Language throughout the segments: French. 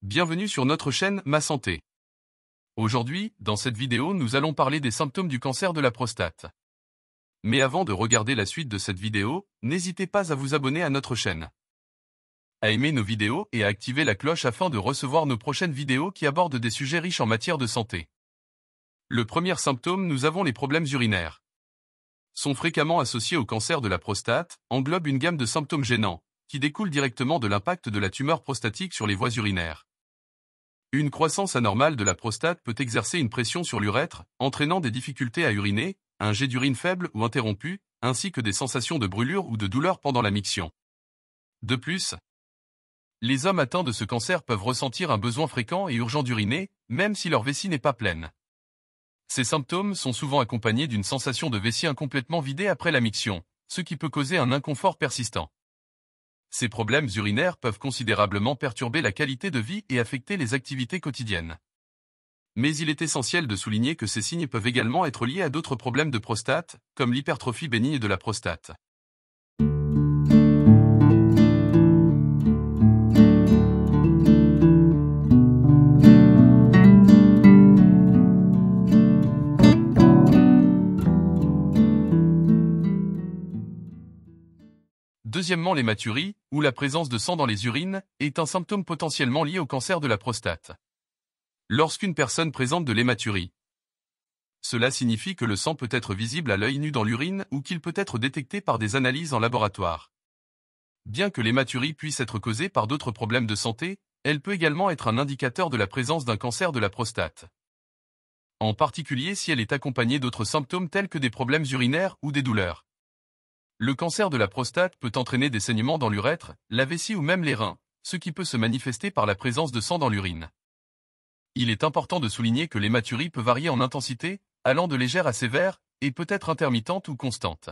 Bienvenue sur notre chaîne Ma Santé. Aujourd'hui, dans cette vidéo, nous allons parler des symptômes du cancer de la prostate. Mais avant de regarder la suite de cette vidéo, n'hésitez pas à vous abonner à notre chaîne, à aimer nos vidéos et à activer la cloche afin de recevoir nos prochaines vidéos qui abordent des sujets riches en matière de santé. Le premier symptôme, nous avons les problèmes urinaires. Sont fréquemment associés au cancer de la prostate, englobe une gamme de symptômes gênants, qui découlent directement de l'impact de la tumeur prostatique sur les voies urinaires. Une croissance anormale de la prostate peut exercer une pression sur l'urètre, entraînant des difficultés à uriner, un jet d'urine faible ou interrompu, ainsi que des sensations de brûlure ou de douleur pendant la miction. De plus, les hommes atteints de ce cancer peuvent ressentir un besoin fréquent et urgent d'uriner, même si leur vessie n'est pas pleine. Ces symptômes sont souvent accompagnés d'une sensation de vessie incomplètement vidée après la miction, ce qui peut causer un inconfort persistant. Ces problèmes urinaires peuvent considérablement perturber la qualité de vie et affecter les activités quotidiennes. Mais il est essentiel de souligner que ces signes peuvent également être liés à d'autres problèmes de prostate, comme l'hypertrophie bénigne de la prostate. Deuxièmement, l'hématurie, ou la présence de sang dans les urines, est un symptôme potentiellement lié au cancer de la prostate. Lorsqu'une personne présente de l'hématurie, cela signifie que le sang peut être visible à l'œil nu dans l'urine ou qu'il peut être détecté par des analyses en laboratoire. Bien que l'hématurie puisse être causée par d'autres problèmes de santé, elle peut également être un indicateur de la présence d'un cancer de la prostate. En particulier si elle est accompagnée d'autres symptômes tels que des problèmes urinaires ou des douleurs. Le cancer de la prostate peut entraîner des saignements dans l'urètre, la vessie ou même les reins, ce qui peut se manifester par la présence de sang dans l'urine. Il est important de souligner que l'hématurie peut varier en intensité, allant de légère à sévère, et peut être intermittente ou constante.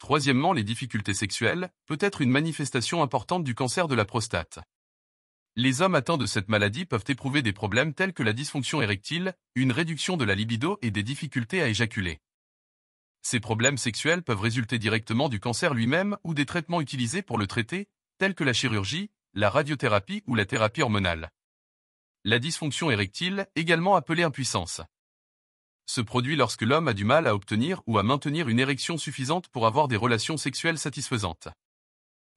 Troisièmement, les difficultés sexuelles, peut être une manifestation importante du cancer de la prostate. Les hommes atteints de cette maladie peuvent éprouver des problèmes tels que la dysfonction érectile, une réduction de la libido et des difficultés à éjaculer. Ces problèmes sexuels peuvent résulter directement du cancer lui-même ou des traitements utilisés pour le traiter, tels que la chirurgie, la radiothérapie ou la thérapie hormonale. La dysfonction érectile, également appelée impuissance, se produit lorsque l'homme a du mal à obtenir ou à maintenir une érection suffisante pour avoir des relations sexuelles satisfaisantes.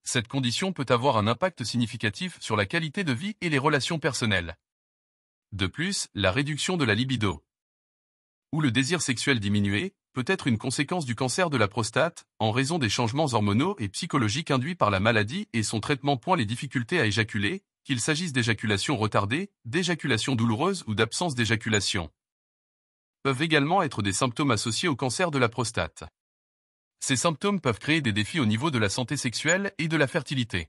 Cette condition peut avoir un impact significatif sur la qualité de vie et les relations personnelles. De plus, la réduction de la libido, ou le désir sexuel diminué, peut être une conséquence du cancer de la prostate, en raison des changements hormonaux et psychologiques induits par la maladie et son traitement point les difficultés à éjaculer, qu'il s'agisse d'éjaculation retardée, d'éjaculation douloureuse ou d'absence d'éjaculation, peuvent également être des symptômes associés au cancer de la prostate. Ces symptômes peuvent créer des défis au niveau de la santé sexuelle et de la fertilité.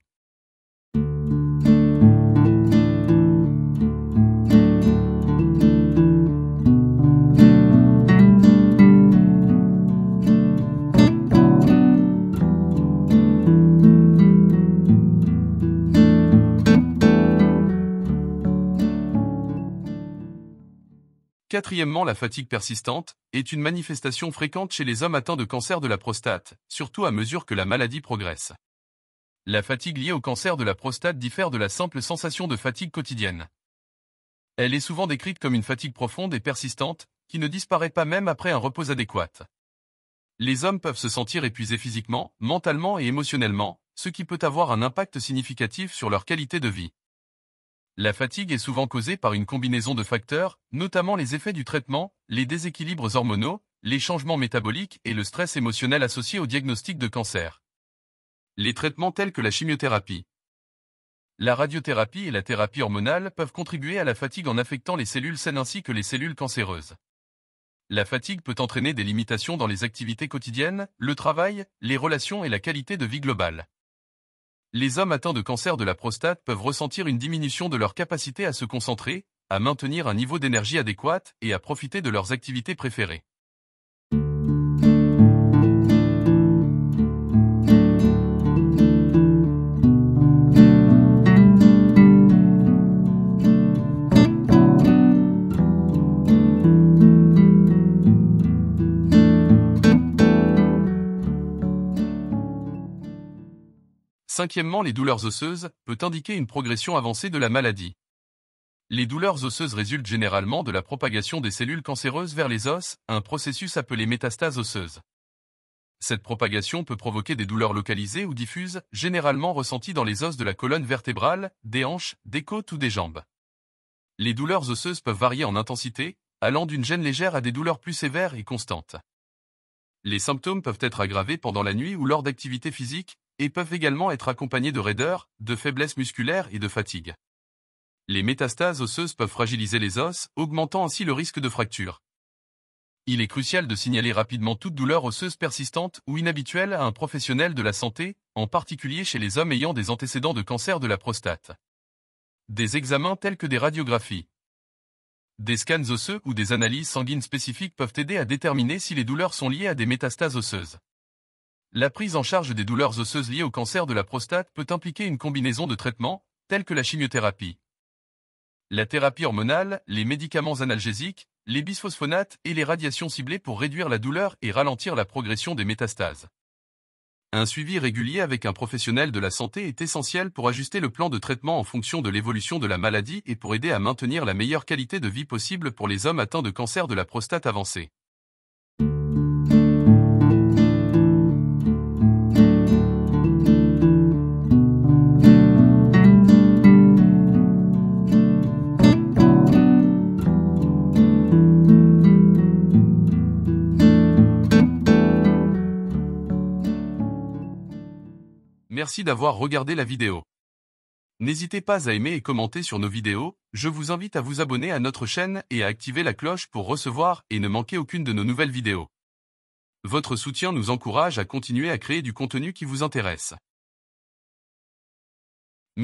Quatrièmement, la fatigue persistante est une manifestation fréquente chez les hommes atteints de cancer de la prostate, surtout à mesure que la maladie progresse. La fatigue liée au cancer de la prostate diffère de la simple sensation de fatigue quotidienne. Elle est souvent décrite comme une fatigue profonde et persistante, qui ne disparaît pas même après un repos adéquat. Les hommes peuvent se sentir épuisés physiquement, mentalement et émotionnellement, ce qui peut avoir un impact significatif sur leur qualité de vie. La fatigue est souvent causée par une combinaison de facteurs, notamment les effets du traitement, les déséquilibres hormonaux, les changements métaboliques et le stress émotionnel associé au diagnostic de cancer. Les traitements tels que la chimiothérapie, la radiothérapie et la thérapie hormonale peuvent contribuer à la fatigue en affectant les cellules saines ainsi que les cellules cancéreuses. La fatigue peut entraîner des limitations dans les activités quotidiennes, le travail, les relations et la qualité de vie globale. Les hommes atteints de cancer de la prostate peuvent ressentir une diminution de leur capacité à se concentrer, à maintenir un niveau d'énergie adéquat et à profiter de leurs activités préférées. Cinquièmement, les douleurs osseuses peut indiquer une progression avancée de la maladie. Les douleurs osseuses résultent généralement de la propagation des cellules cancéreuses vers les os, un processus appelé métastase osseuse. Cette propagation peut provoquer des douleurs localisées ou diffuses, généralement ressenties dans les os de la colonne vertébrale, des hanches, des côtes ou des jambes. Les douleurs osseuses peuvent varier en intensité, allant d'une gêne légère à des douleurs plus sévères et constantes. Les symptômes peuvent être aggravés pendant la nuit ou lors d'activités physiques, et peuvent également être accompagnés de raideur, de faiblesse musculaire et de fatigue. Les métastases osseuses peuvent fragiliser les os, augmentant ainsi le risque de fracture. Il est crucial de signaler rapidement toute douleur osseuse persistante ou inhabituelle à un professionnel de la santé, en particulier chez les hommes ayant des antécédents de cancer de la prostate. Des examens tels que des radiographies, des scans osseux ou des analyses sanguines spécifiques peuvent aider à déterminer si les douleurs sont liées à des métastases osseuses. La prise en charge des douleurs osseuses liées au cancer de la prostate peut impliquer une combinaison de traitements, tels que la chimiothérapie, la thérapie hormonale, les médicaments analgésiques, les bisphosphonates et les radiations ciblées pour réduire la douleur et ralentir la progression des métastases. Un suivi régulier avec un professionnel de la santé est essentiel pour ajuster le plan de traitement en fonction de l'évolution de la maladie et pour aider à maintenir la meilleure qualité de vie possible pour les hommes atteints de cancer de la prostate avancé. Merci d'avoir regardé la vidéo. N'hésitez pas à aimer et commenter sur nos vidéos, je vous invite à vous abonner à notre chaîne et à activer la cloche pour recevoir et ne manquer aucune de nos nouvelles vidéos. Votre soutien nous encourage à continuer à créer du contenu qui vous intéresse.